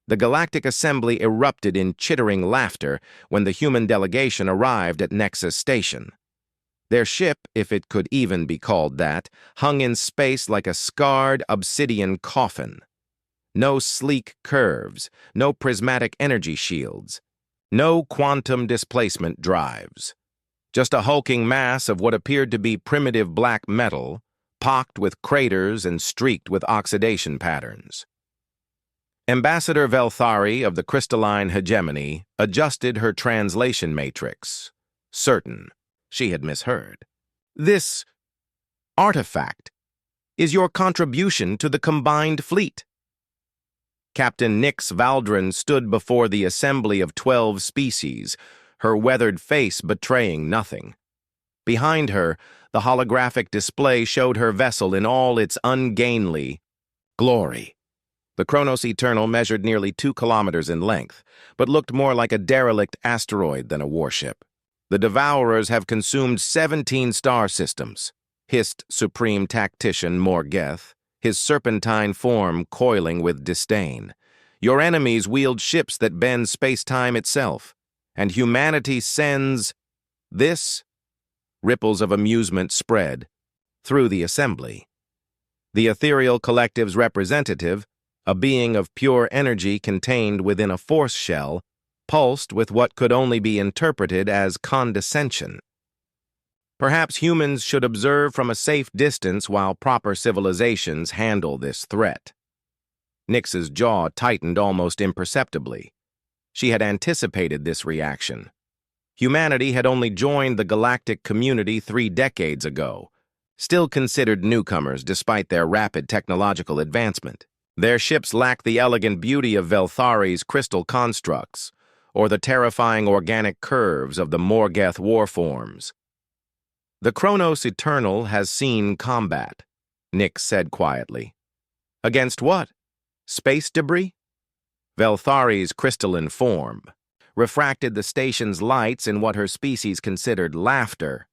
The Galactic Assembly erupted in chittering laughter when the human delegation arrived at Nexus Station. Their ship, if it could even be called that, hung in space like a scarred obsidian coffin. No sleek curves, no prismatic energy shields, no quantum displacement drives. Just a hulking mass of what appeared to be primitive black metal, pocked with craters and streaked with oxidation patterns. Ambassador Velthari of the Crystalline Hegemony adjusted her translation matrix, certain she had misheard. This artifact is your contribution to the combined fleet. Captain Nix Valdrin stood before the assembly of 12 species, her weathered face betraying nothing. Behind her, the holographic display showed her vessel in all its ungainly glory. The Kronos Eternal measured nearly 2 kilometers in length, but looked more like a derelict asteroid than a warship. The Devourers have consumed 17 star systems, hissed Supreme Tactician Morgeth, his serpentine form coiling with disdain. Your enemies wield ships that bend space-time itself, and humanity sends this. Ripples of amusement spread through the assembly. The ethereal collective's representative, a being of pure energy contained within a force shell, pulsed with what could only be interpreted as condescension. Perhaps humans should observe from a safe distance while proper civilizations handle this threat. Nix's jaw tightened almost imperceptibly. She had anticipated this reaction. Humanity had only joined the galactic community 3 decades ago, still considered newcomers despite their rapid technological advancement. Their ships lacked the elegant beauty of Velthari's crystal constructs, or the terrifying organic curves of the Morgeth warforms. The Kronos Eternal has seen combat, Nix said quietly. Against what? Space debris? Velthari's crystalline form refracted the station's lights in what her species considered laughter.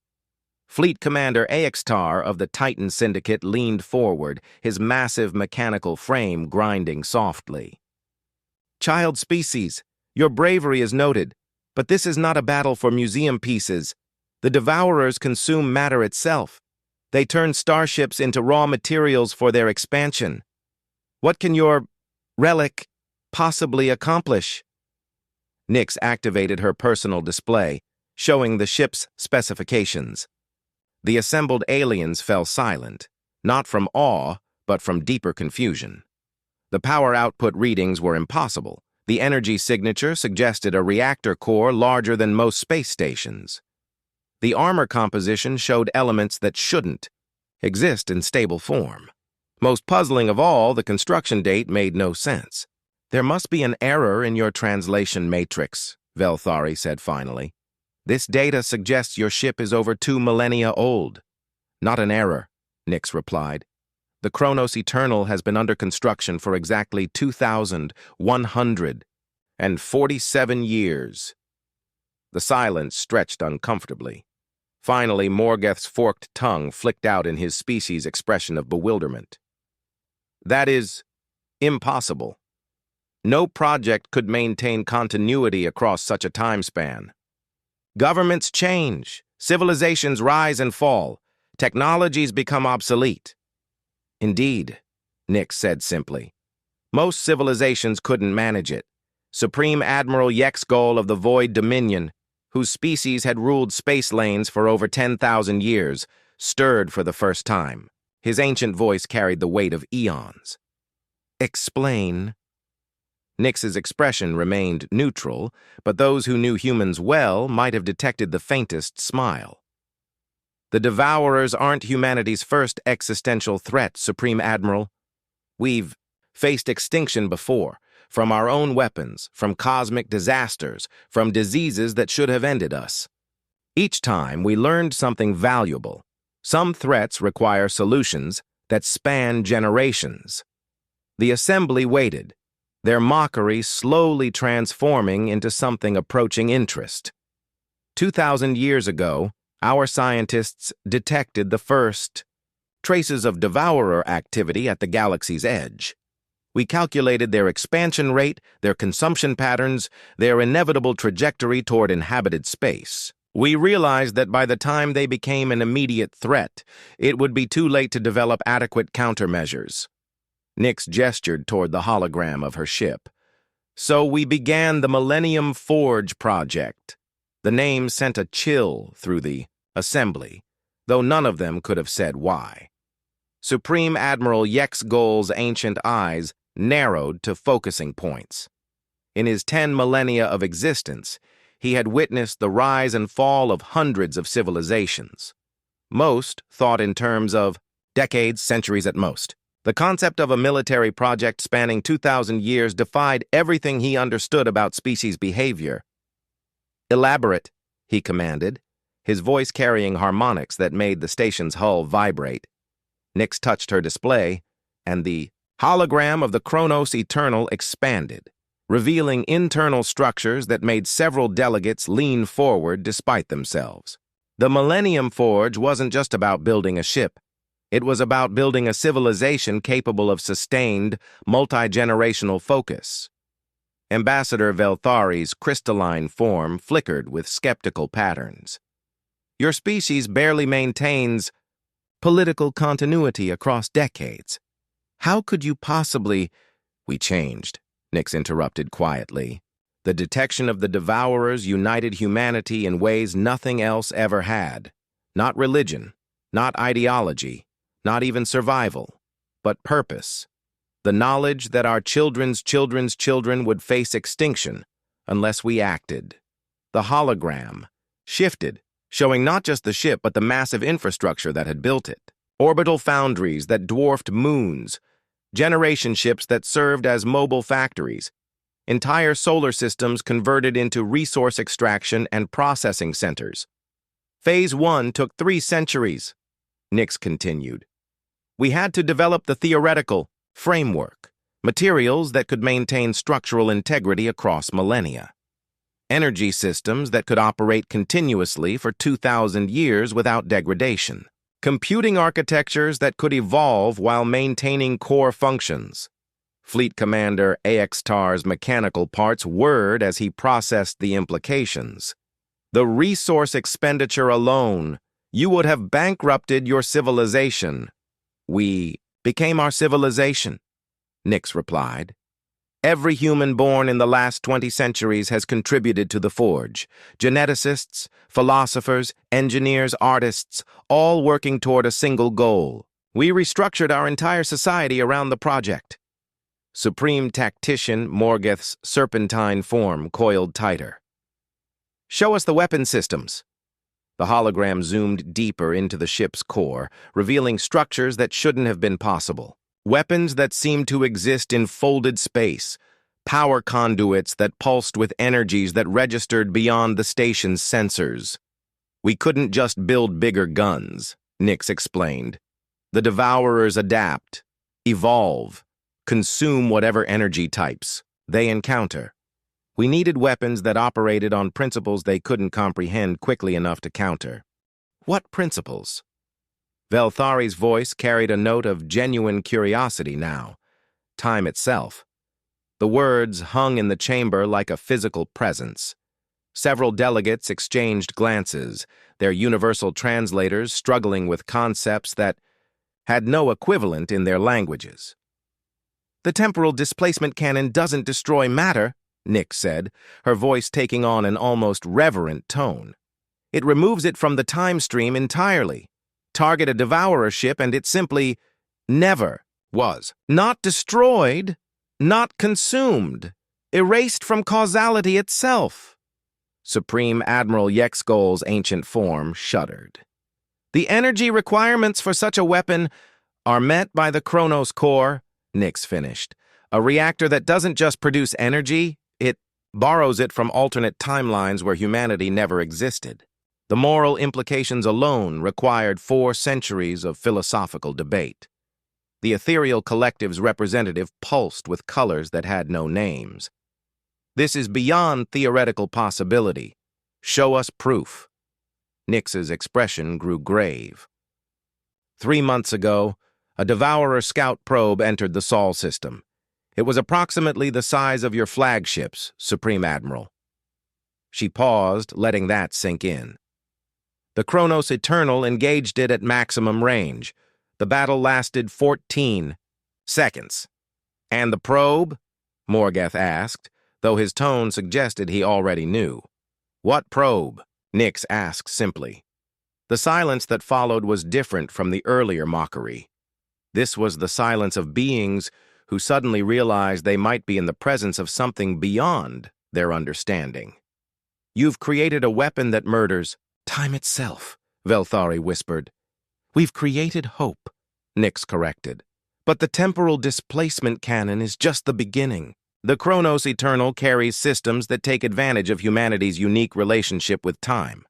Fleet Commander Aextar of the Titan Syndicate leaned forward, his massive mechanical frame grinding softly. Child species, your bravery is noted, but this is not a battle for museum pieces. The Devourers consume matter itself. They turn starships into raw materials for their expansion. What can your relic possibly accomplish? Nix activated her personal display, showing the ship's specifications. The assembled aliens fell silent, not from awe, but from deeper confusion. The power output readings were impossible. The energy signature suggested a reactor core larger than most space stations. The armor composition showed elements that shouldn't exist in stable form. Most puzzling of all, the construction date made no sense. There must be an error in your translation matrix, Velthari said finally. This data suggests your ship is over 2 millennia old. Not an error, Nix replied. The Kronos Eternal has been under construction for exactly 2,147 years. The silence stretched uncomfortably. Finally, Morgeth's forked tongue flicked out in his species' expression of bewilderment. That is impossible. No project could maintain continuity across such a time span. Governments change, civilizations rise and fall, technologies become obsolete. Indeed, Nix said simply. Most civilizations couldn't manage it. Supreme Admiral Yexgol of the Void Dominion, whose species had ruled space lanes for over 10,000 years, stirred for the first time. His ancient voice carried the weight of eons. Explain. Nix's expression remained neutral, but those who knew humans well might have detected the faintest smile. The Devourers aren't humanity's first existential threat, Supreme Admiral. We've faced extinction before, from our own weapons, from cosmic disasters, from diseases that should have ended us. Each time we learned something valuable. Some threats require solutions that span generations. The assembly waited, their mockery slowly transforming into something approaching interest. 2,000 years ago, our scientists detected the first traces of Devourer activity at the galaxy's edge. We calculated their expansion rate, their consumption patterns, their inevitable trajectory toward inhabited space. We realized that by the time they became an immediate threat, it would be too late to develop adequate countermeasures. Nix gestured toward the hologram of her ship. So we began the Millennium Forge project. The name sent a chill through the assembly, though none of them could have said why. Supreme Admiral Yexgol's ancient eyes narrowed to focusing points. In his 10 millennia of existence, he had witnessed the rise and fall of hundreds of civilizations. Most thought in terms of decades, centuries at most. The concept of a military project spanning 2,000 years defied everything he understood about species behavior. "Elaborate," he commanded, his voice carrying harmonics that made the station's hull vibrate. Nix touched her display, and the hologram of the Chronos Eternal expanded, revealing internal structures that made several delegates lean forward despite themselves. The Millennium Forge wasn't just about building a ship. It was about building a civilization capable of sustained, multi-generational focus. Ambassador Velthari's crystalline form flickered with skeptical patterns. "Your species barely maintains political continuity across decades. How could you possibly—" "We changed," Nix interrupted quietly. "The detection of the Devourers united humanity in ways nothing else ever had. Not religion, not ideology, not even survival, but purpose. The knowledge that our children's children's children would face extinction unless we acted. The hologram shifted, showing not just the ship but the massive infrastructure that had built it. Orbital foundries that dwarfed moons, generation ships that served as mobile factories, entire solar systems converted into resource extraction and processing centers. Phase 1 took 3 centuries, Nix continued. We had to develop the theoretical framework, materials that could maintain structural integrity across millennia, energy systems that could operate continuously for 2,000 years without degradation, computing architectures that could evolve while maintaining core functions. Fleet Commander Axtar's mechanical parts whirred as he processed the implications. The resource expenditure alone, you would have bankrupted your civilization. We became our civilization, Nix replied. Every human born in the last 20 centuries has contributed to the Forge. Geneticists, philosophers, engineers, artists, all working toward a single goal. We restructured our entire society around the project. Supreme Tactician Morgoth's serpentine form coiled tighter. Show us the weapon systems. The hologram zoomed deeper into the ship's core, revealing structures that shouldn't have been possible. Weapons that seemed to exist in folded space, power conduits that pulsed with energies that registered beyond the station's sensors. We couldn't just build bigger guns, Nix explained. The Devourers adapt, evolve, consume whatever energy types they encounter. We needed weapons that operated on principles they couldn't comprehend quickly enough to counter. What principles? Velthari's voice carried a note of genuine curiosity now. Time itself. The words hung in the chamber like a physical presence. Several delegates exchanged glances, their universal translators struggling with concepts that had no equivalent in their languages. The temporal displacement cannon doesn't destroy matter, Nix said, her voice taking on an almost reverent tone. It removes it from the time stream entirely. Target a Devourer ship and it simply never was. Not destroyed, not consumed, erased from causality itself. Supreme Admiral Yexgol's ancient form shuddered. The energy requirements for such a weapon are met by the Chronos core, Nix finished. A reactor that doesn't just produce energy, it borrows it from alternate timelines where humanity never existed. The moral implications alone required 4 centuries of philosophical debate. The ethereal collective's representative pulsed with colors that had no names. This is beyond theoretical possibility. Show us proof. Nix's expression grew grave. 3 months ago, a Devourer scout probe entered the Sol system. It was approximately the size of your flagships, Supreme Admiral. She paused, letting that sink in. The Kronos Eternal engaged it at maximum range. The battle lasted 14 seconds. And the probe? Morgeth asked, though his tone suggested he already knew. What probe? Nix asked simply. The silence that followed was different from the earlier mockery. This was the silence of beings who suddenly realized they might be in the presence of something beyond their understanding. You've created a weapon that murders time itself, Velthari whispered. We've created hope, Nix corrected. But the temporal displacement cannon is just the beginning. The Kronos Eternal carries systems that take advantage of humanity's unique relationship with time.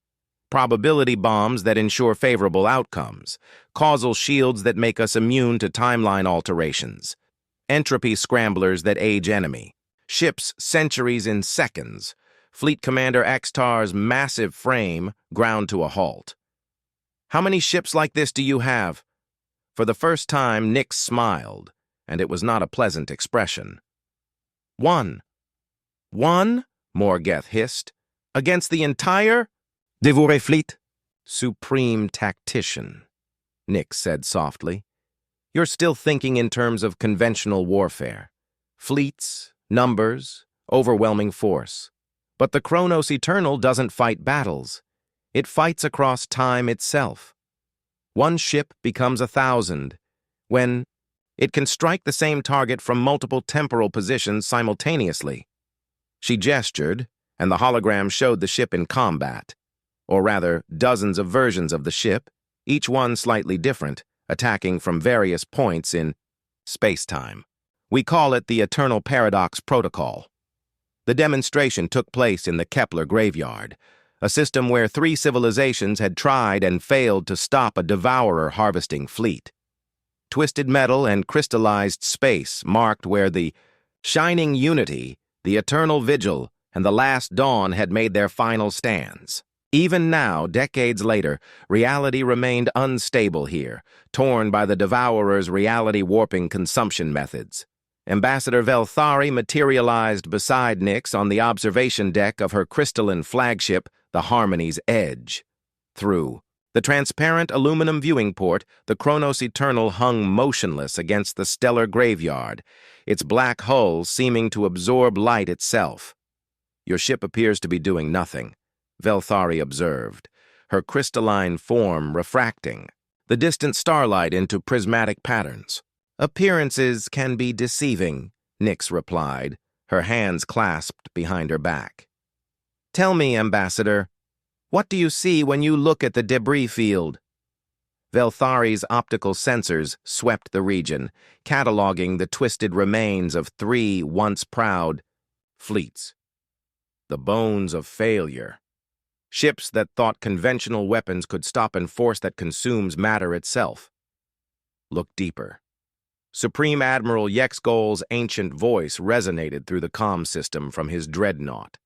Probability bombs that ensure favorable outcomes. Causal shields that make us immune to timeline alterations. Entropy scramblers that age enemy. Ships centuries in seconds. Fleet Commander Xtar's massive frame ground to a halt. How many ships like this do you have? For the first time, Nix smiled, and it was not a pleasant expression. One. One? Morgeth hissed. Against the entire Devouré fleet? Supreme tactician, Nix said softly. You're still thinking in terms of conventional warfare. Fleets, numbers, overwhelming force. But the Kronos Eternal doesn't fight battles. It fights across time itself. One ship becomes 1,000, when it can strike the same target from multiple temporal positions simultaneously. She gestured, and the hologram showed the ship in combat, or rather, dozens of versions of the ship, each one slightly different, attacking from various points in space-time. We call it the Eternal Paradox Protocol. The demonstration took place in the Kepler graveyard, a system where 3 civilizations had tried and failed to stop a devourer harvesting fleet. Twisted metal and crystallized space marked where the Shining Unity, the Eternal Vigil, and the Last Dawn had made their final stands. Even now, decades later, reality remained unstable here, torn by the devourer's reality-warping consumption methods. Ambassador Velthari materialized beside Nix on the observation deck of her crystalline flagship, the Harmony's Edge. Through the transparent aluminum viewing port, the Kronos Eternal hung motionless against the stellar graveyard, its black hull seeming to absorb light itself. Your ship appears to be doing nothing, Velthari observed, her crystalline form refracting the distant starlight into prismatic patterns. Appearances can be deceiving, Nix replied, her hands clasped behind her back. Tell me, Ambassador, what do you see when you look at the debris field? Velthari's optical sensors swept the region, cataloging the twisted remains of 3 once proud fleets. The bones of failure. Ships that thought conventional weapons could stop a force that consumes matter itself. Look deeper. Supreme Admiral Yexgol's ancient voice resonated through the comm system from his dreadnought.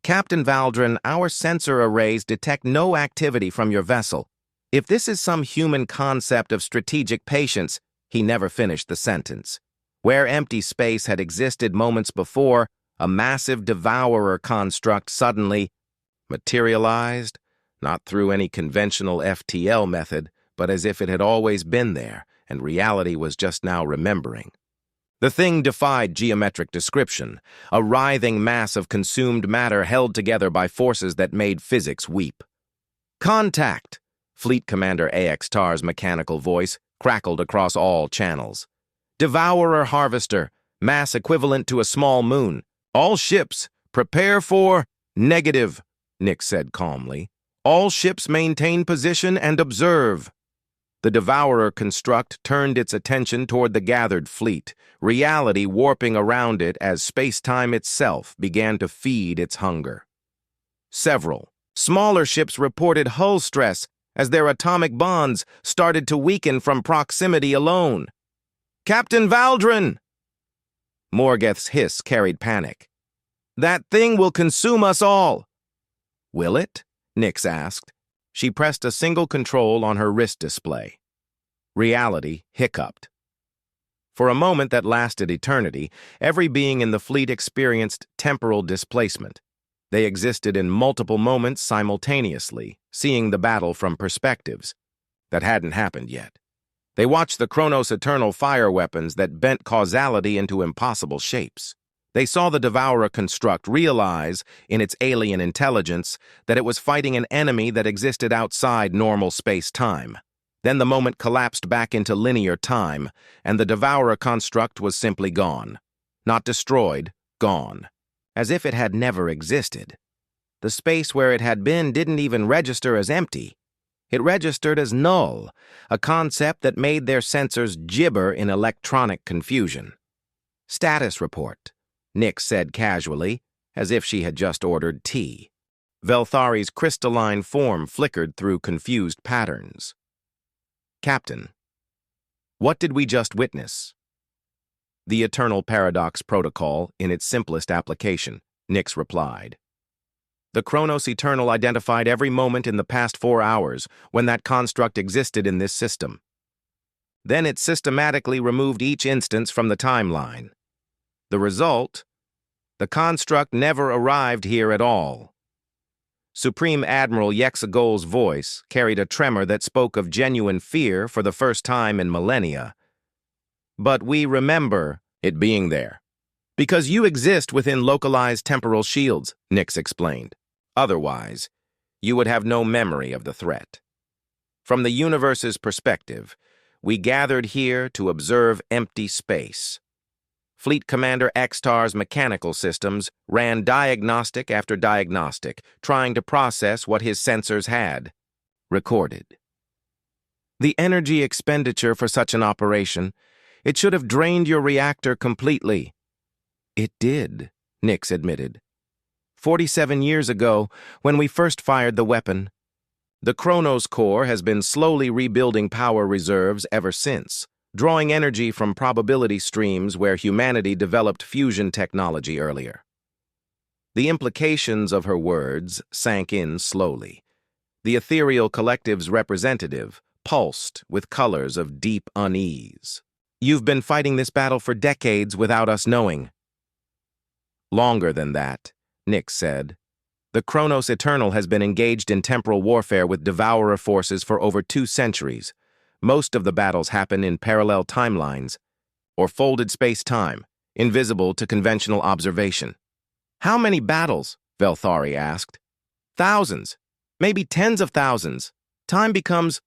Captain Valdrin, our sensor arrays detect no activity from your vessel. If this is some human concept of strategic patience, he never finished the sentence. Where empty space had existed moments before, a massive devourer construct suddenly materialized, not through any conventional FTL method, but as if it had always been there, and reality was just now remembering. The thing defied geometric description, a writhing mass of consumed matter held together by forces that made physics weep. Contact! Fleet Commander Xtar's mechanical voice crackled across all channels. Devourer harvester, mass equivalent to a small moon. All ships, prepare for negative, Nix said calmly. All ships maintain position and observe. The devourer construct turned its attention toward the gathered fleet, reality warping around it as space-time itself began to feed its hunger. Several smaller ships reported hull stress as their atomic bonds started to weaken from proximity alone. Captain Valdrin! Morgeth's hiss carried panic. That thing will consume us all. Will it? Nix asked. She pressed a single control on her wrist display. Reality hiccuped. For a moment that lasted eternity, every being in the fleet experienced temporal displacement. They existed in multiple moments simultaneously, seeing the battle from perspectives that hadn't happened yet. They watched the Chronos Eternal fire weapons that bent causality into impossible shapes. They saw the Devourer construct realize, in its alien intelligence, that it was fighting an enemy that existed outside normal space-time. Then the moment collapsed back into linear time, and the Devourer construct was simply gone. Not destroyed, gone. As if it had never existed. The space where it had been didn't even register as empty. It registered as null, a concept that made their sensors gibber in electronic confusion. "Status report," Nyx said casually, as if she had just ordered tea. Velthari's crystalline form flickered through confused patterns. "Captain, what did we just witness?" "The Eternal Paradox Protocol in its simplest application," Nyx replied. "The Chronos Eternal identified every moment in the past 4 hours when that construct existed in this system. Then it systematically removed each instance from the timeline. The result? The construct never arrived here at all." Supreme Admiral Yexagol's voice carried a tremor that spoke of genuine fear for the first time in millennia. "But we remember it being there. Because you exist within localized temporal shields," Nyx explained. "Otherwise, you would have no memory of the threat. From the universe's perspective, we gathered here to observe empty space. Fleet Commander Xtar's mechanical systems ran diagnostic after diagnostic, trying to process what his sensors had recorded. The energy expenditure for such an operation, it should have drained your reactor completely." "It did," Nyx admitted. 47 years ago, when we first fired the weapon. The Chronos Core has been slowly rebuilding power reserves ever since, drawing energy from probability streams where humanity developed fusion technology earlier." The implications of her words sank in slowly. The ethereal collective's representative pulsed with colors of deep unease. "You've been fighting this battle for decades without us knowing." "Longer than that," Nyx said. "The Chronos Eternal has been engaged in temporal warfare with Devourer forces for over 2 centuries. Most of the battles happen in parallel timelines, or folded space-time, invisible to conventional observation." "How many battles?" Velthari asked. "Thousands, maybe tens of thousands. Time becomes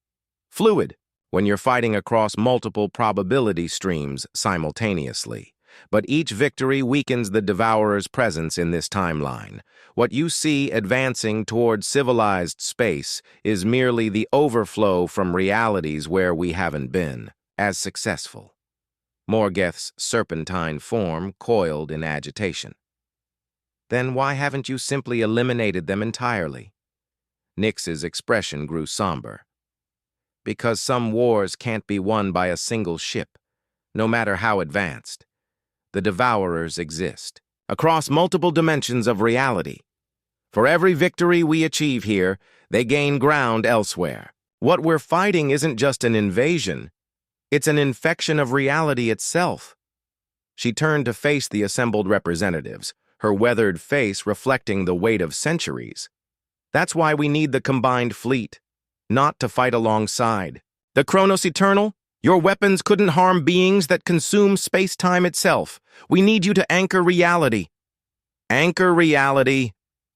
fluid when you're fighting across multiple probability streams simultaneously. But each victory weakens the Devourer's presence in this timeline. What you see advancing toward civilized space is merely the overflow from realities where we haven't been as successful." Morgeth's serpentine form coiled in agitation. "Then why haven't you simply eliminated them entirely?" Nyx's expression grew somber. "Because some wars can't be won by a single ship, no matter how advanced. The Devourers exist, across multiple dimensions of reality. For every victory we achieve here, they gain ground elsewhere. What we're fighting isn't just an invasion, it's an infection of reality itself." She turned to face the assembled representatives, her weathered face reflecting the weight of centuries. "That's why we need the combined fleet, not to fight alongside. The Chronos Eternal? Your weapons couldn't harm beings that consume space-time itself. We need you to anchor reality." "Anchor reality?"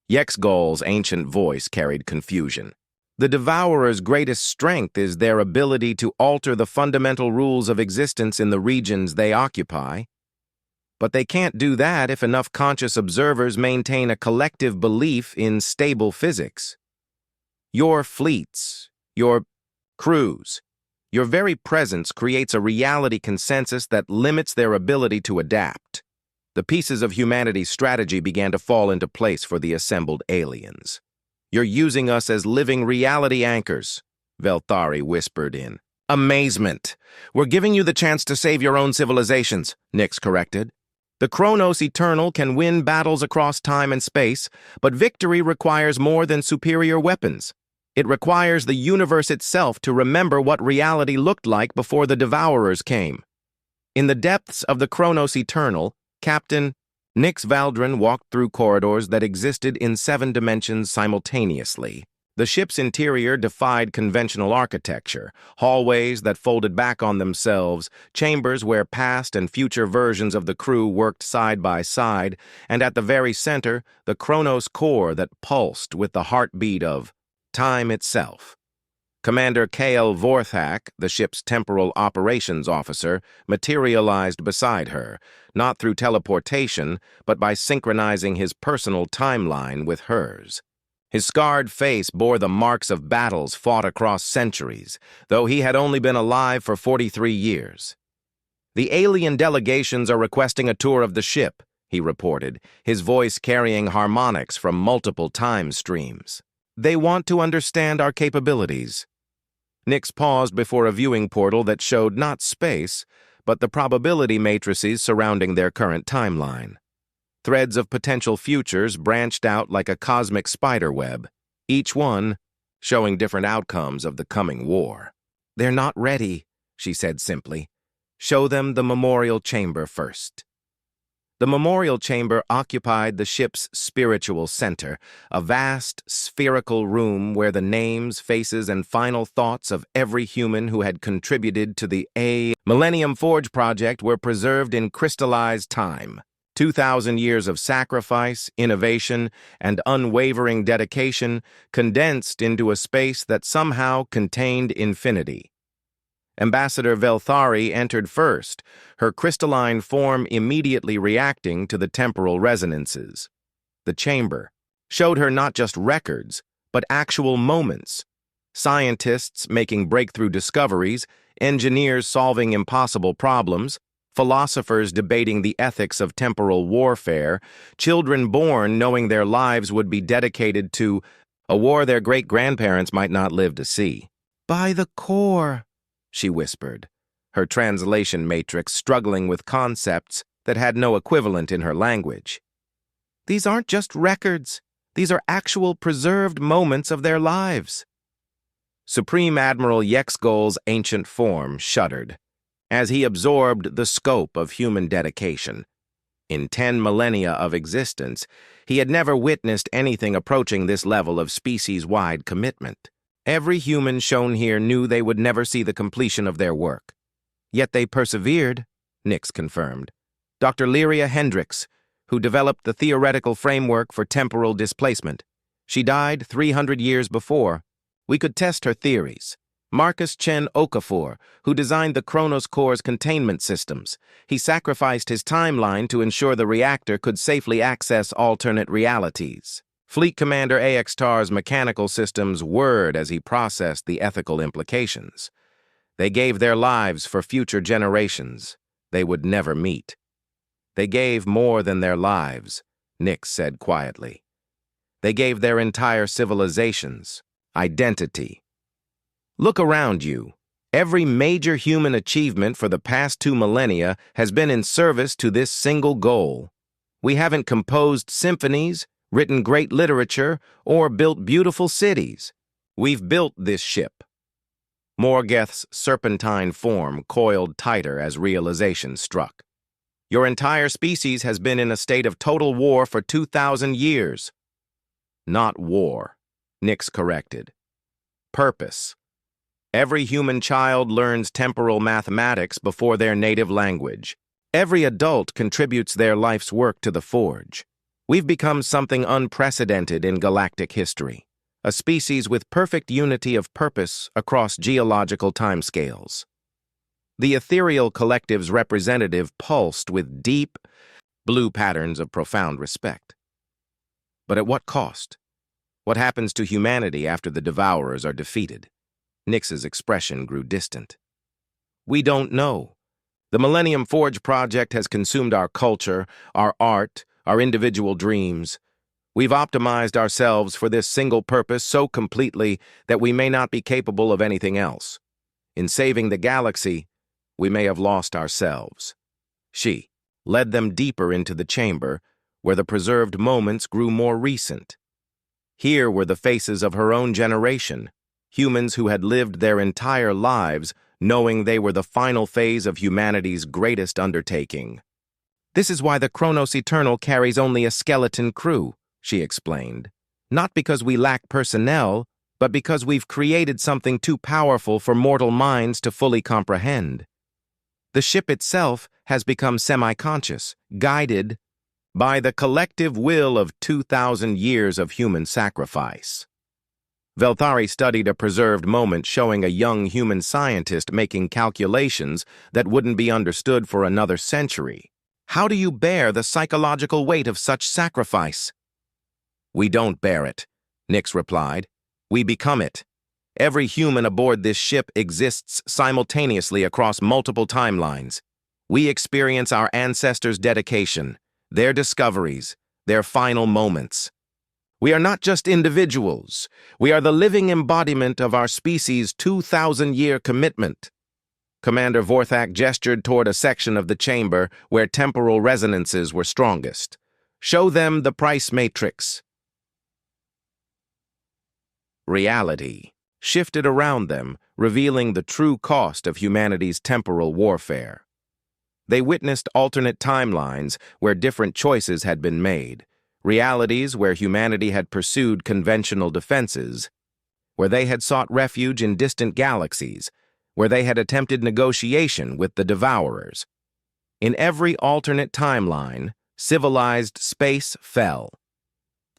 Yexagol's ancient voice carried confusion. "The Devourer's greatest strength is their ability to alter the fundamental rules of existence in the regions they occupy. But they can't do that if enough conscious observers maintain a collective belief in stable physics. Your fleets, your crews, your very presence creates a reality consensus that limits their ability to adapt." The pieces of humanity's strategy began to fall into place for the assembled aliens. "You're using us as living reality anchors," Velthari whispered in amazement. "We're giving you the chance to save your own civilizations," Nyx corrected. "The Chronos Eternal can win battles across time and space, but victory requires more than superior weapons. It requires the universe itself to remember what reality looked like before the Devourers came. In the depths of the Chronos Eternal, Captain Nix Valdrin walked through corridors that existed in 7 dimensions simultaneously. The ship's interior defied conventional architecture, hallways that folded back on themselves, chambers where past and future versions of the crew worked side by side, and at the very center, the Chronos core that pulsed with the heartbeat of time itself. Commander K.L. Vorthak, the ship's temporal operations officer, materialized beside her, not through teleportation, but by synchronizing his personal timeline with hers. His scarred face bore the marks of battles fought across centuries, though he had only been alive for 43 years. "The alien delegations are requesting a tour of the ship," he reported, his voice carrying harmonics from multiple time streams. "They want to understand our capabilities." Nix paused before a viewing portal that showed not space, but the probability matrices surrounding their current timeline. Threads of potential futures branched out like a cosmic spiderweb, each one showing different outcomes of the coming war. "They're not ready," she said simply. "Show them the memorial chamber first." The memorial chamber occupied the ship's spiritual center, a vast, spherical room where the names, faces, and final thoughts of every human who had contributed to the Millennium Forge project were preserved in crystallized time. 2,000 years of sacrifice, innovation, and unwavering dedication condensed into a space that somehow contained infinity. Ambassador Velthari entered first, her crystalline form immediately reacting to the temporal resonances. The chamber showed her not just records, but actual moments. Scientists making breakthrough discoveries, engineers solving impossible problems, philosophers debating the ethics of temporal warfare, children born knowing their lives would be dedicated to a war their great-grandparents might not live to see. "By the core," she whispered, her translation matrix struggling with concepts that had no equivalent in her language. "These aren't just records. These are actual preserved moments of their lives." Supreme Admiral Yexgol's ancient form shuddered as he absorbed the scope of human dedication. In 10 millennia of existence, he had never witnessed anything approaching this level of species-wide commitment. Every human shown here knew they would never see the completion of their work. Yet they persevered, Nix confirmed. Dr. Lyria Hendricks, who developed the theoretical framework for temporal displacement. She died 300 years before. We could test her theories. Marcus Chen Okafor, who designed the Chronos Core's containment systems. He sacrificed his timeline to ensure the reactor could safely access alternate realities. Fleet Commander Axtar's mechanical systems whirred as he processed the ethical implications. They gave their lives for future generations they would never meet. They gave more than their lives, Nix said quietly. They gave their entire civilizations, identity. Look around you. Every major human achievement for the past 2 millennia has been in service to this single goal. We haven't composed symphonies, written great literature, or built beautiful cities. We've built this ship. Morgeth's serpentine form coiled tighter as realization struck. Your entire species has been in a state of total war for 2,000 years. Not war, Nix corrected. Purpose. Every human child learns temporal mathematics before their native language. Every adult contributes their life's work to the Forge. We've become something unprecedented in galactic history, a species with perfect unity of purpose across geological timescales. The ethereal collective's representative pulsed with deep, blue patterns of profound respect. But at what cost? What happens to humanity after the Devourers are defeated? Nix's expression grew distant. We don't know. The Millennium Forge project has consumed our culture, our art, our individual dreams. We've optimized ourselves for this single purpose so completely that we may not be capable of anything else. In saving the galaxy, we may have lost ourselves. She led them deeper into the chamber, where the preserved moments grew more recent. Here were the faces of her own generation, humans who had lived their entire lives knowing they were the final phase of humanity's greatest undertaking. "This is why the Kronos Eternal carries only a skeleton crew," she explained. "Not because we lack personnel, but because we've created something too powerful for mortal minds to fully comprehend. The ship itself has become semi-conscious, guided by the collective will of 2,000 years of human sacrifice." Velthari studied a preserved moment showing a young human scientist making calculations that wouldn't be understood for another century. "How do you bear the psychological weight of such sacrifice?" "We don't bear it," Nix replied. "We become it. Every human aboard this ship exists simultaneously across multiple timelines. We experience our ancestors' dedication, their discoveries, their final moments. We are not just individuals. We are the living embodiment of our species' 2,000-year commitment." Commander Vorthak gestured toward a section of the chamber where temporal resonances were strongest. "Show them the price matrix." Reality shifted around them, revealing the true cost of humanity's temporal warfare. They witnessed alternate timelines where different choices had been made, realities where humanity had pursued conventional defenses, where they had sought refuge in distant galaxies, where they had attempted negotiation with the Devourers. In every alternate timeline, civilized space fell.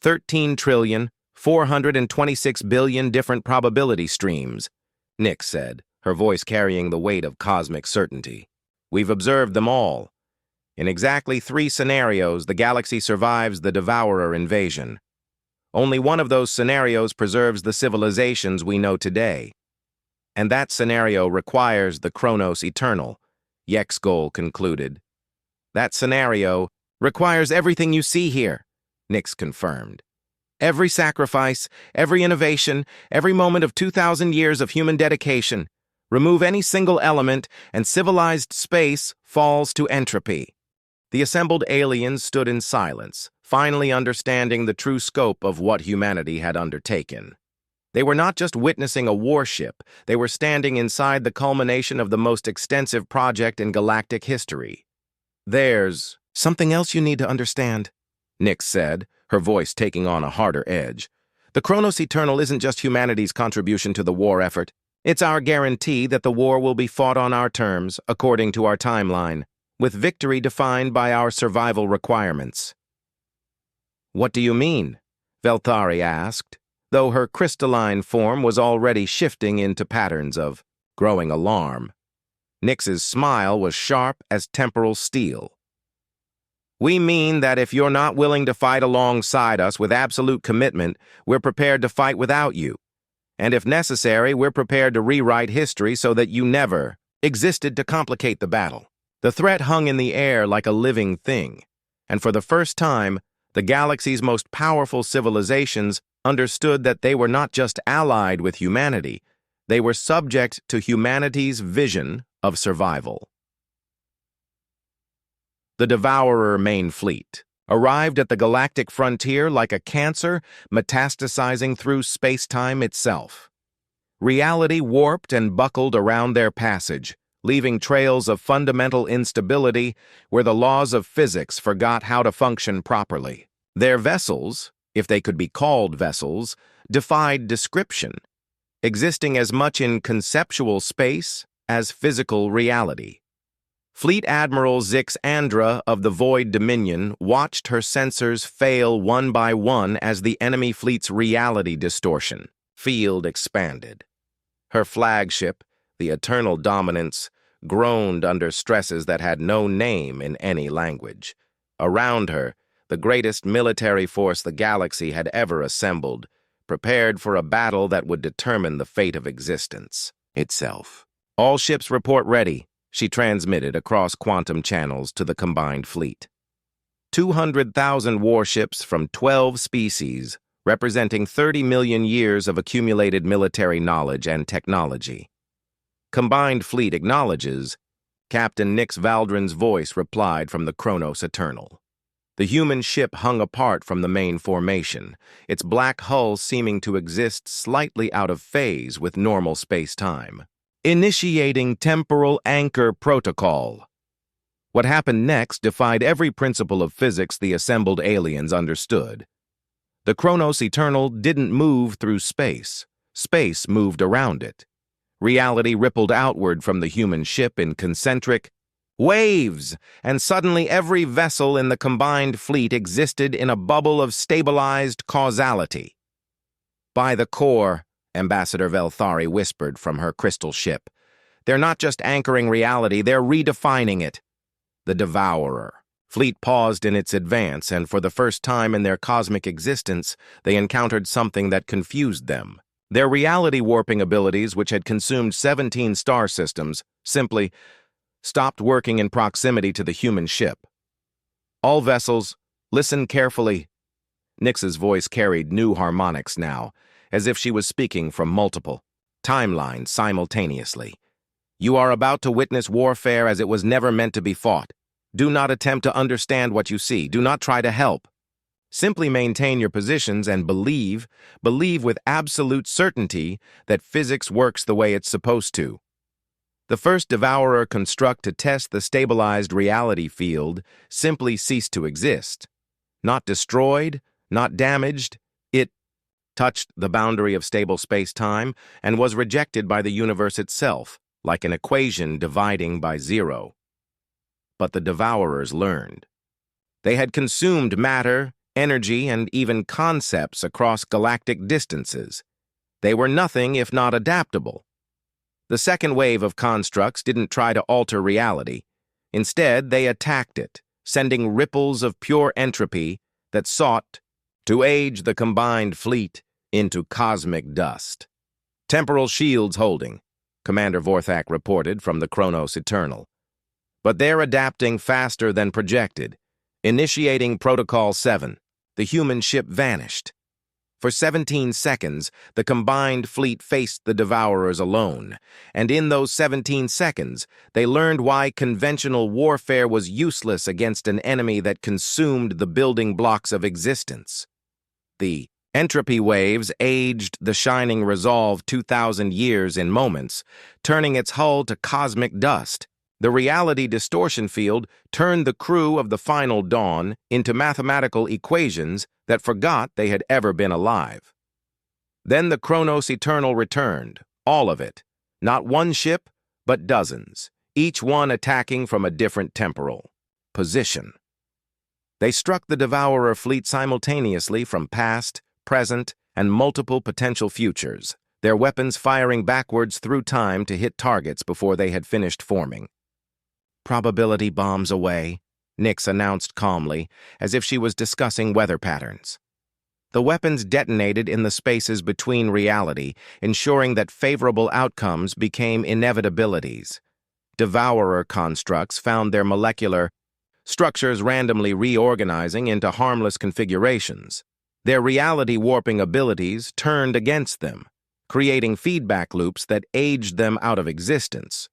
13,426,000,000,000 different probability streams, Nix said, her voice carrying the weight of cosmic certainty. "We've observed them all. In exactly 3 scenarios, the galaxy survives the Devourer invasion. Only one of those scenarios preserves the civilizations we know today. And that scenario requires the Kronos Eternal," Yexgol concluded. "That scenario requires everything you see here," Nix confirmed. "Every sacrifice, every innovation, every moment of 2,000 years of human dedication. Remove any single element, and civilized space falls to entropy." The assembled aliens stood in silence, finally understanding the true scope of what humanity had undertaken. They were not just witnessing a warship, they were standing inside the culmination of the most extensive project in galactic history. "There's something else you need to understand," Nix said, her voice taking on a harder edge. "The Kronos Eternal isn't just humanity's contribution to the war effort. It's our guarantee that the war will be fought on our terms, according to our timeline, with victory defined by our survival requirements." "What do you mean?" Velthari asked, though her crystalline form was already shifting into patterns of growing alarm. Nix's smile was sharp as temporal steel. "We mean that if you're not willing to fight alongside us with absolute commitment, we're prepared to fight without you. And if necessary, we're prepared to rewrite history so that you never existed to complicate the battle." The threat hung in the air like a living thing, and for the first time, the galaxy's most powerful civilizations understood that they were not just allied with humanity, they were subject to humanity's vision of survival. The Devourer main fleet arrived at the galactic frontier like a cancer metastasizing through space-time itself. Reality warped and buckled around their passage, leaving trails of fundamental instability where the laws of physics forgot how to function properly. Their vessels, if they could be called vessels, defied description, existing as much in conceptual space as physical reality. Fleet Admiral Zix Andra of the Void Dominion watched her sensors fail one by one as the enemy fleet's reality distortion field expanded. Her flagship, the Eternal Dominance, groaned under stresses that had no name in any language. Around her, the greatest military force the galaxy had ever assembled, prepared for a battle that would determine the fate of existence itself. "All ships report ready," she transmitted across quantum channels to the combined fleet. 200,000 warships from 12 species, representing 30 million years of accumulated military knowledge and technology. "Combined fleet acknowledges," Captain Nix Valdrin's voice replied from the Kronos Eternal. The human ship hung apart from the main formation, its black hull seeming to exist slightly out of phase with normal space-time. Initiating Temporal Anchor Protocol. What happened next defied every principle of physics the assembled aliens understood. The Chronos Eternal didn't move through space. Space moved around it. Reality rippled outward from the human ship in concentric waves, and suddenly every vessel in the combined fleet existed in a bubble of stabilized causality. By the core, Ambassador Velthari whispered from her crystal ship. They're not just anchoring reality, they're redefining it. The Devourer. Fleet paused in its advance, and for the first time in their cosmic existence, they encountered something that confused them. Their reality warping abilities, which had consumed 17 star systems, simply stopped working in proximity to the human ship. All vessels, listen carefully. Nyx's voice carried new harmonics now, as if she was speaking from multiple timelines simultaneously. You are about to witness warfare as it was never meant to be fought. Do not attempt to understand what you see. Do not try to help. Simply maintain your positions and believe with absolute certainty that physics works the way it's supposed to. The first Devourer construct to test the stabilized reality field simply ceased to exist. Not destroyed, not damaged, it touched the boundary of stable space-time and was rejected by the universe itself, like an equation dividing by zero. But the Devourers learned. They had consumed matter, energy, and even concepts across galactic distances. They were nothing if not adaptable. The second wave of constructs didn't try to alter reality. Instead, they attacked it, sending ripples of pure entropy that sought to age the combined fleet into cosmic dust. Temporal shields holding, Commander Vorthak reported from the Chronos Eternal. But they're adapting faster than projected. Initiating Protocol 7, the human ship vanished. For 17 seconds, the combined fleet faced the Devourers alone, and in those 17 seconds, they learned why conventional warfare was useless against an enemy that consumed the building blocks of existence. The entropy waves aged the Shining Resolve 2,000 years in moments, turning its hull to cosmic dust. The reality distortion field turned the crew of the Final Dawn into mathematical equations that forgot they had ever been alive. Then the Chronos Eternal returned, all of it. Not one ship, but dozens, each one attacking from a different temporal position. They struck the Devourer fleet simultaneously from past, present, and multiple potential futures, their weapons firing backwards through time to hit targets before they had finished forming. Probability bombs away, Nyx announced calmly, as if she was discussing weather patterns. The weapons detonated in the spaces between reality, ensuring that favorable outcomes became inevitabilities. Devourer constructs found their molecular structures randomly reorganizing into harmless configurations. Their reality warping abilities turned against them, creating feedback loops that aged them out of existence.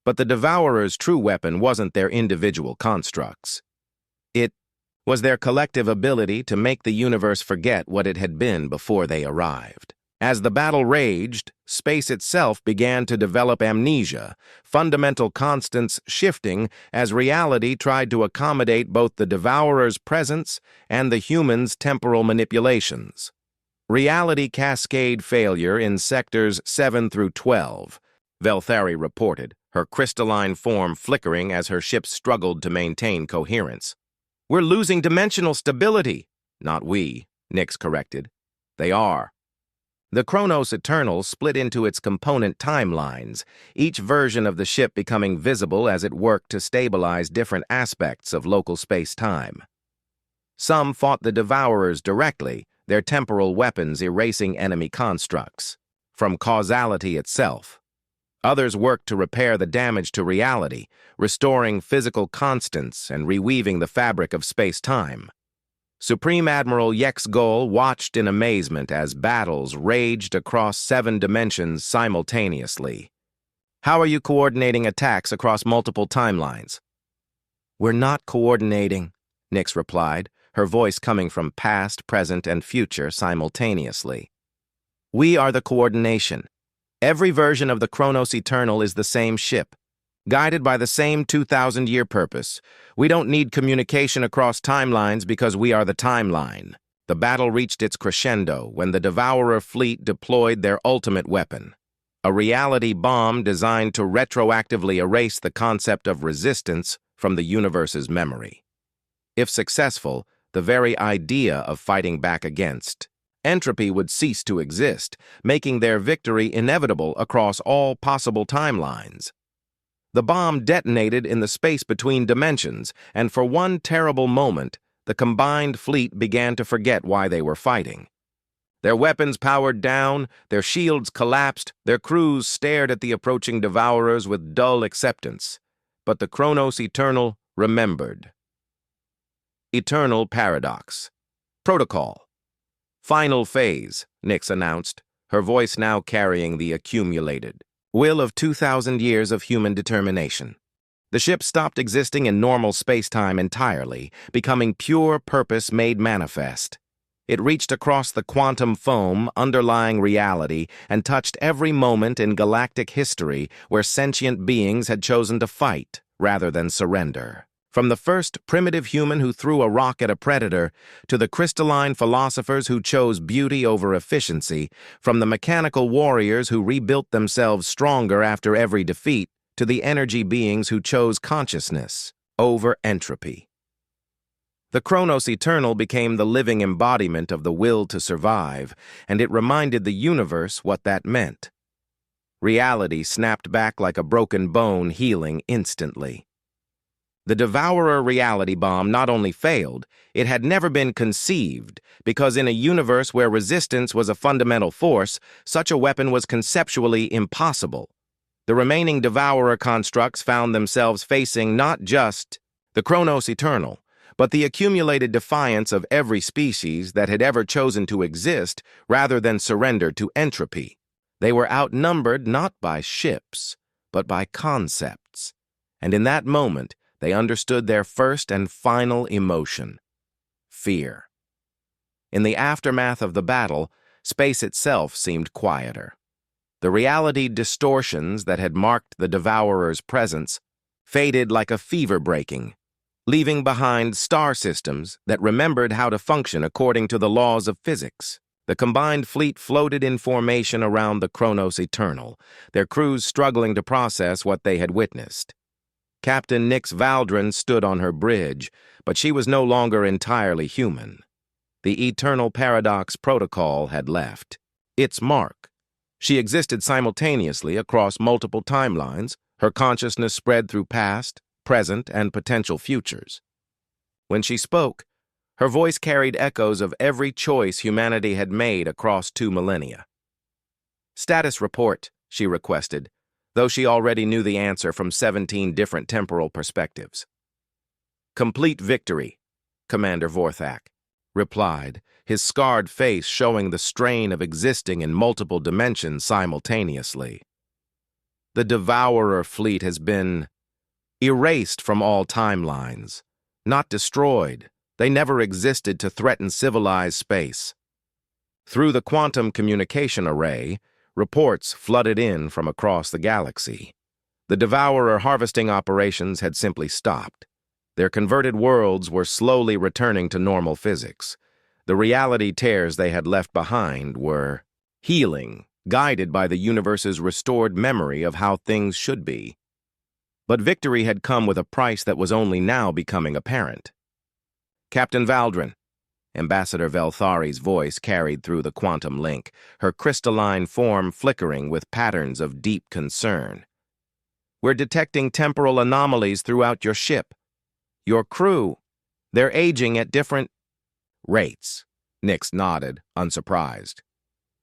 But the Devourer's true weapon wasn't their individual constructs. It was their collective ability to make the universe forget what it had been before they arrived. As the battle raged, space itself began to develop amnesia, fundamental constants shifting as reality tried to accommodate both the Devourer's presence and the humans' temporal manipulations. Reality cascade failure in sectors 7 through 12, Velthari reported, her crystalline form flickering as her ship struggled to maintain coherence. We're losing dimensional stability. Not we, Nyx corrected. They are. The Chronos Eternal split into its component timelines, each version of the ship becoming visible as it worked to stabilize different aspects of local space-time. Some fought the Devourers directly, their temporal weapons erasing enemy constructs from causality itself. Others worked to repair the damage to reality, restoring physical constants and reweaving the fabric of space-time. Supreme Admiral Yexgol watched in amazement as battles raged across 7 dimensions simultaneously. How are you coordinating attacks across multiple timelines? We're not coordinating, Nyx replied, her voice coming from past, present, and future simultaneously. We are the coordination. Every version of the Chronos Eternal is the same ship, guided by the same 2,000-year purpose. We don't need communication across timelines because we are the timeline. The battle reached its crescendo when the Devourer fleet deployed their ultimate weapon, a reality bomb designed to retroactively erase the concept of resistance from the universe's memory. If successful, the very idea of fighting back against entropy would cease to exist, making their victory inevitable across all possible timelines. The bomb detonated in the space between dimensions, and for one terrible moment, the combined fleet began to forget why they were fighting. Their weapons powered down, their shields collapsed, their crews stared at the approaching Devourers with dull acceptance. But the Chronos Eternal remembered. Eternal Paradox. Protocol. Final phase, Nyx announced, her voice now carrying the accumulated will of 2,000 years of human determination. The ship stopped existing in normal space-time entirely, becoming pure purpose made manifest. It reached across the quantum foam underlying reality and touched every moment in galactic history where sentient beings had chosen to fight rather than surrender. From the first primitive human who threw a rock at a predator, to the crystalline philosophers who chose beauty over efficiency, from the mechanical warriors who rebuilt themselves stronger after every defeat, to the energy beings who chose consciousness over entropy. The Chronos Eternal became the living embodiment of the will to survive, and it reminded the universe what that meant. Reality snapped back like a broken bone, healing instantly. The Devourer reality bomb not only failed, it had never been conceived, because in a universe where resistance was a fundamental force, such a weapon was conceptually impossible. The remaining Devourer constructs found themselves facing not just the Chronos Eternal, but the accumulated defiance of every species that had ever chosen to exist rather than surrender to entropy. They were outnumbered not by ships, but by concepts. And in that moment, they understood their first and final emotion: fear. In the aftermath of the battle, space itself seemed quieter. The reality distortions that had marked the Devourer's presence faded like a fever breaking, leaving behind star systems that remembered how to function according to the laws of physics. The combined fleet floated in formation around the Chronos Eternal, their crews struggling to process what they had witnessed. Captain Nyx Valdrin stood on her bridge, but she was no longer entirely human. The Eternal Paradox Protocol had left its mark. She existed simultaneously across multiple timelines, her consciousness spread through past, present, and potential futures. When she spoke, her voice carried echoes of every choice humanity had made across 2 millennia. "Status report," she requested, though she already knew the answer from 17 different temporal perspectives. "Complete victory," Commander Vorthak replied, his scarred face showing the strain of existing in multiple dimensions simultaneously. "The Devourer fleet has been erased from all timelines, not destroyed. They never existed to threaten civilized space." Through the quantum communication array, reports flooded in from across the galaxy. The Devourer harvesting operations had simply stopped. Their converted worlds were slowly returning to normal physics. The reality tears they had left behind were healing, guided by the universe's restored memory of how things should be. But victory had come with a price that was only now becoming apparent. "Captain Valdrin," Ambassador Velthari's voice carried through the quantum link, her crystalline form flickering with patterns of deep concern. "We're detecting temporal anomalies throughout your ship. Your crew, they're aging at different rates." Nyx nodded, unsurprised.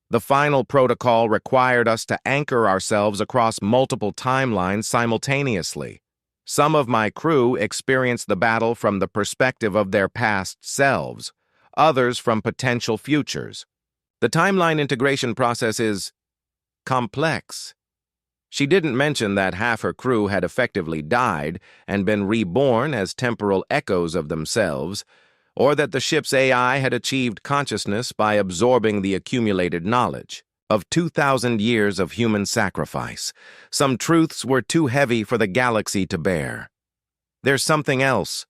"The final protocol required us to anchor ourselves across multiple timelines simultaneously. Some of my crew experienced the battle from the perspective of their past selves, others from potential futures. The timeline integration process is complex." She didn't mention that half her crew had effectively died and been reborn as temporal echoes of themselves, or that the ship's AI had achieved consciousness by absorbing the accumulated knowledge. of 2,000 years of human sacrifice. Some truths were too heavy for the galaxy to bear. There's something else.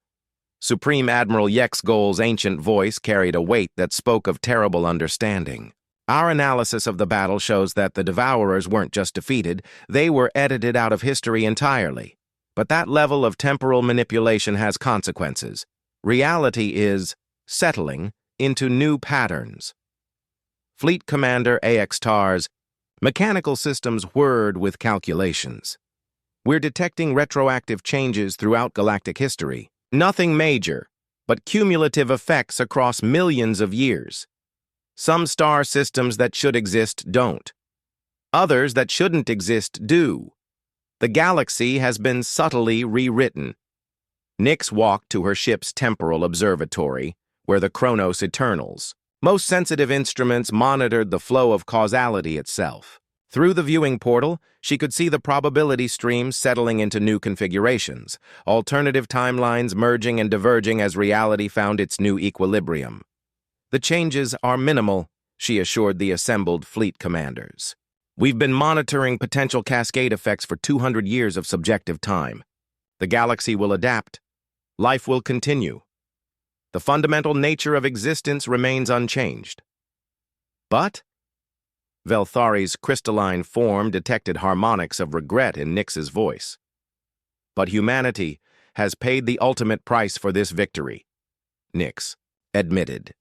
Supreme Admiral Yexgol's ancient voice carried a weight that spoke of terrible understanding. Our analysis of the battle shows that the Devourers weren't just defeated, they were edited out of history entirely. But that level of temporal manipulation has consequences. Reality is settling into new patterns. Fleet Commander AX-TAR's mechanical systems whirred with calculations. We're detecting retroactive changes throughout galactic history. Nothing major, but cumulative effects across millions of years. Some star systems that should exist don't. Others that shouldn't exist do. The galaxy has been subtly rewritten. Nyx walked to her ship's temporal observatory, where the Chronos Eternals, most sensitive instruments, monitored the flow of causality itself. Through the viewing portal, she could see the probability streams settling into new configurations, alternative timelines merging and diverging as reality found its new equilibrium. The changes are minimal, she assured the assembled fleet commanders. We've been monitoring potential cascade effects for 200 years of subjective time. The galaxy will adapt. Life will continue. The fundamental nature of existence remains unchanged. But Velthari's crystalline form detected harmonics of regret in Nyx's voice. But humanity has paid the ultimate price for this victory, Nyx admitted.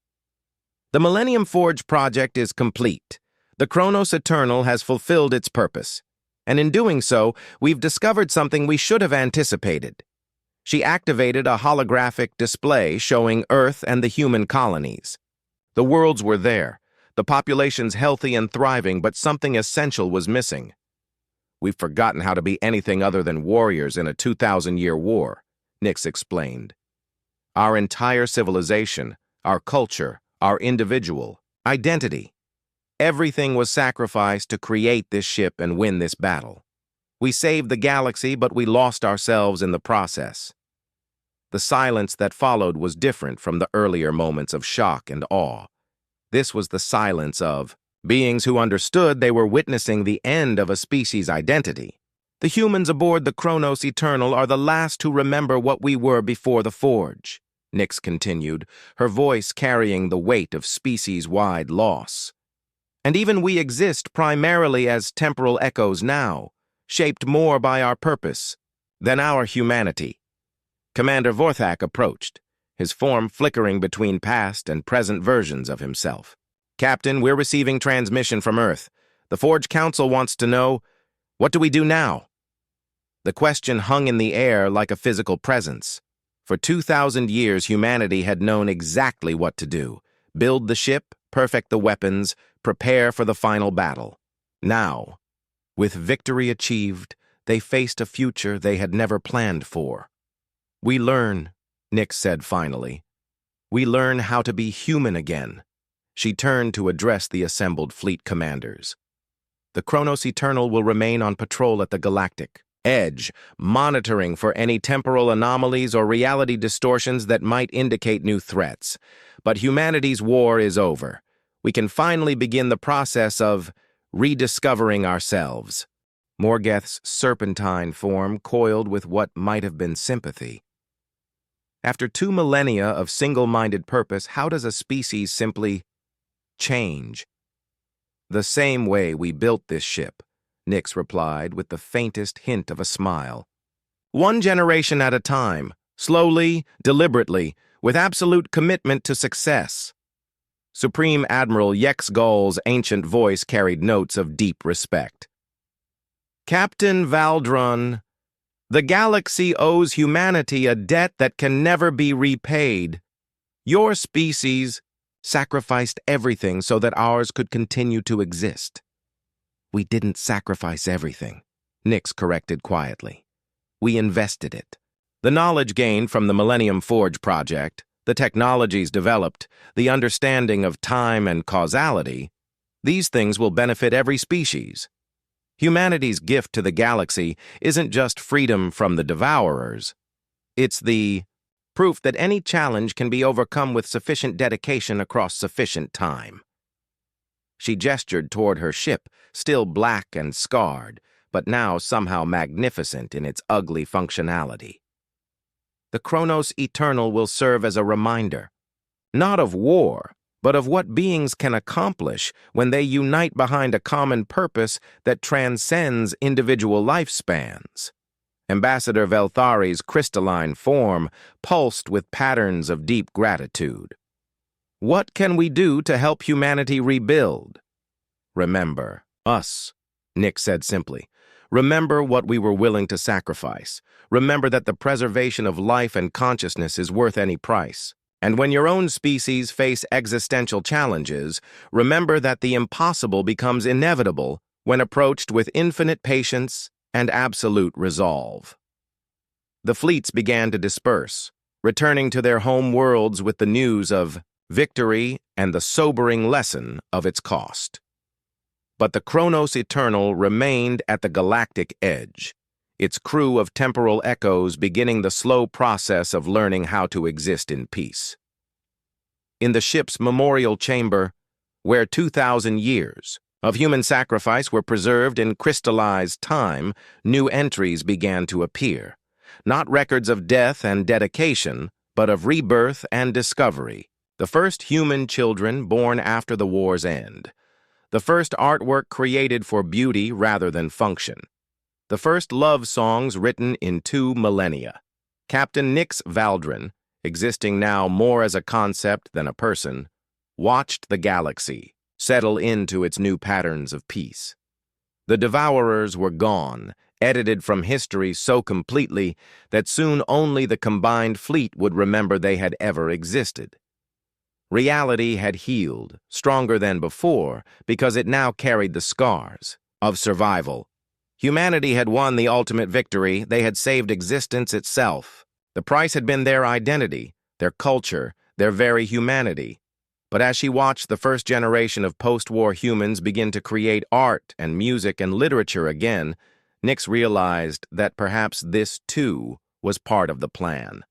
The Millennium Forge project is complete. The Chronos Eternal has fulfilled its purpose. And in doing so, we've discovered something we should have anticipated. She activated a holographic display showing Earth and the human colonies. The worlds were there. The population's healthy and thriving, but something essential was missing. We've forgotten how to be anything other than warriors in a 2,000-year war, Nyx explained. Our entire civilization, our culture, our individual identity, everything was sacrificed to create this ship and win this battle. We saved the galaxy, but we lost ourselves in the process. The silence that followed was different from the earlier moments of shock and awe. This was the silence of beings who understood they were witnessing the end of a species' identity. The humans aboard the Chronos Eternal are the last to remember what we were before the Forge, Nyx continued, her voice carrying the weight of species-wide loss. And even we exist primarily as temporal echoes now, shaped more by our purpose than our humanity. Commander Vorthak approached, his form flickering between past and present versions of himself. Captain, we're receiving transmission from Earth. The Forge Council wants to know, what do we do now? The question hung in the air like a physical presence. For 2,000 years, humanity had known exactly what to do. Build the ship, perfect the weapons, prepare for the final battle. Now, with victory achieved, they faced a future they had never planned for. We learn, Nyx said finally. We learn how to be human again. She turned to address the assembled fleet commanders. The Chronos Eternal will remain on patrol at the Galactic Edge, monitoring for any temporal anomalies or reality distortions that might indicate new threats. But humanity's war is over. We can finally begin the process of rediscovering ourselves. Morgeth's serpentine form coiled with what might have been sympathy. After 2 millennia of single-minded purpose, how does a species simply change? The same way we built this ship, Nyx replied with the faintest hint of a smile. One generation at a time, slowly, deliberately, with absolute commitment to success. Supreme Admiral Yexgol's ancient voice carried notes of deep respect. Captain Valdrun, the galaxy owes humanity a debt that can never be repaid. Your species sacrificed everything so that ours could continue to exist. We didn't sacrifice everything, Nyx corrected quietly. We invested it. The knowledge gained from the Millennium Forge project, the technologies developed, the understanding of time and causality, these things will benefit every species. Humanity's gift to the galaxy isn't just freedom from the Devourers. It's the proof that any challenge can be overcome with sufficient dedication across sufficient time. She gestured toward her ship, still black and scarred, but now somehow magnificent in its ugly functionality. The Chronos Eternal will serve as a reminder, not of war, but of what beings can accomplish when they unite behind a common purpose that transcends individual lifespans. Ambassador Velthari's crystalline form pulsed with patterns of deep gratitude. What can we do to help humanity rebuild? Remember us, Nick said simply. Remember what we were willing to sacrifice. Remember that the preservation of life and consciousness is worth any price. And when your own species face existential challenges, remember that the impossible becomes inevitable when approached with infinite patience and absolute resolve. The fleets began to disperse, returning to their home worlds with the news of victory and the sobering lesson of its cost. But the Chronos Eternal remained at the galactic edge, its crew of temporal echoes beginning the slow process of learning how to exist in peace. In the ship's memorial chamber, where 2,000 years of human sacrifice were preserved in crystallized time, new entries began to appear. Not records of death and dedication, but of rebirth and discovery. The first human children born after the war's end. The first artwork created for beauty rather than function. The first love songs written in 2 millennia. Captain Nix Valdrin, existing now more as a concept than a person, watched the galaxy settle into its new patterns of peace. The Devourers were gone, edited from history so completely that soon only the combined fleet would remember they had ever existed. Reality had healed, stronger than before, because it now carried the scars of survival. Humanity had won the ultimate victory. They had saved existence itself. The price had been their identity, their culture, their very humanity. But as she watched the first generation of post-war humans begin to create art and music and literature again, Nix realized that perhaps this, too, was part of the plan.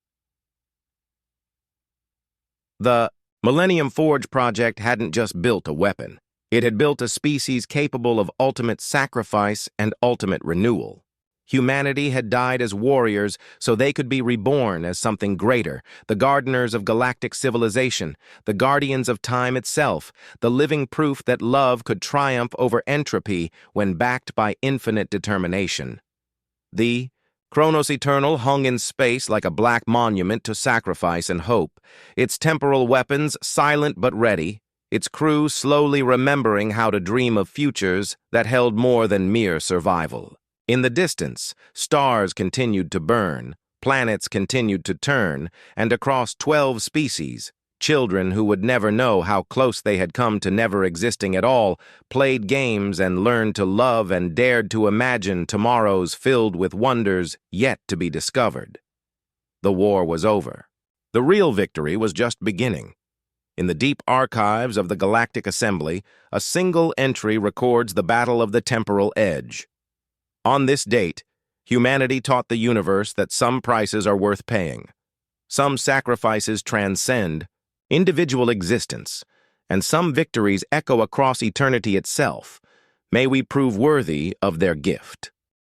The Millennium Forge project hadn't just built a weapon. It had built a species capable of ultimate sacrifice and ultimate renewal. Humanity had died as warriors so they could be reborn as something greater, the gardeners of galactic civilization, the guardians of time itself, the living proof that love could triumph over entropy when backed by infinite determination. The Chronos Eternal hung in space like a black monument to sacrifice and hope, its temporal weapons silent but ready, its crew slowly remembering how to dream of futures that held more than mere survival. In the distance, stars continued to burn, planets continued to turn, and across 12 species, children who would never know how close they had come to never existing at all played games and learned to love and dared to imagine tomorrows filled with wonders yet to be discovered. The war was over. The real victory was just beginning. In the deep archives of the Galactic Assembly, a single entry records the Battle of the Temporal Edge. On this date, humanity taught the universe that some prices are worth paying. Some sacrifices transcend individual existence, and some victories echo across eternity itself. May we prove worthy of their gift.